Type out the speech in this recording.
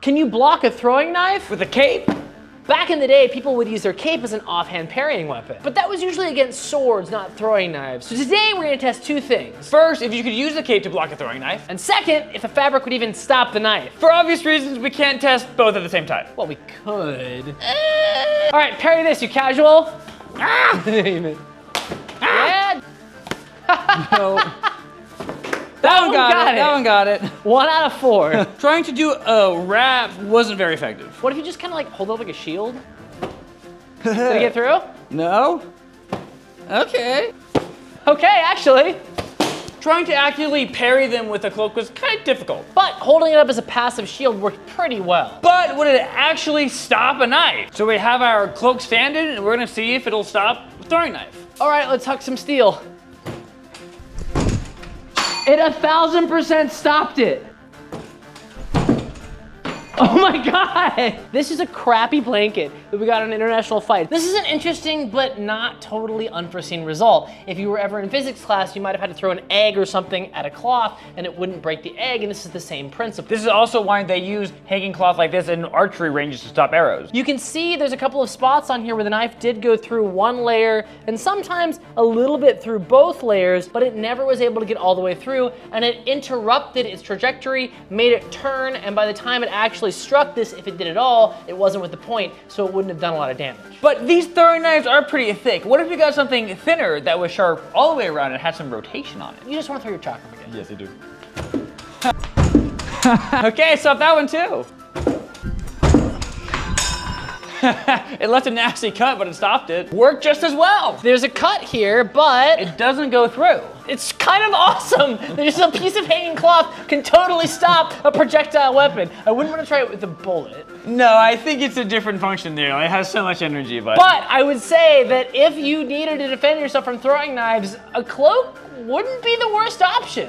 Can you block a throwing knife? With a cape? Back in the day, people would use their cape as an offhand parrying weapon. But that was usually against swords, not throwing knives. So today, we're gonna test two things. First, if you could use the cape to block a throwing knife. And second, if the fabric would even stop the knife. For obvious reasons, we can't test both at the same time. Well, we could. All right, parry this, you casual. Ah! Yeah. No. That one got it. That one got it. 1 out of 4. Trying to do a wrap wasn't very effective. What if you just kind of like hold up like a shield? Did it get through? No? Okay. Okay, actually. Trying to accurately parry them with a cloak was kind of difficult. But holding it up as a passive shield worked pretty well. But would it actually stop a knife? So we have our cloak standing and we're gonna see if it'll stop a throwing knife. All right, let's huck some steel. It 1000% stopped it. Oh my God! This is a crappy blanket that we got in an international fight. This is an interesting but not totally unforeseen result. If you were ever in physics class, you might have had to throw an egg or something at a cloth and it wouldn't break the egg, and this is the same principle. This is also why they use hanging cloth like this in archery ranges to stop arrows. You can see there's a couple of spots on here where the knife did go through one layer and sometimes a little bit through both layers, but it never was able to get all the way through, and it interrupted its trajectory, made it turn, and by the time it actually struck this, if it did at all, it wasn't with the point, so it wouldn't have done a lot of damage. But these throwing knives are pretty thick. What if you got something thinner that was sharp all the way around and had some rotation on it? You just want to throw your chakram again. Yes, I do. Okay, stop that one too. It left a nasty cut, but it stopped it. Worked just as well. There's a cut here, but It doesn't go through. it's kind of awesome. There's just a piece of hanging cloth can totally stop a projectile weapon. I wouldn't want to try it with a bullet. No, I think it's a different function there. It has so much energy, but I would say that if you needed to defend yourself from throwing knives, a cloak wouldn't be the worst option.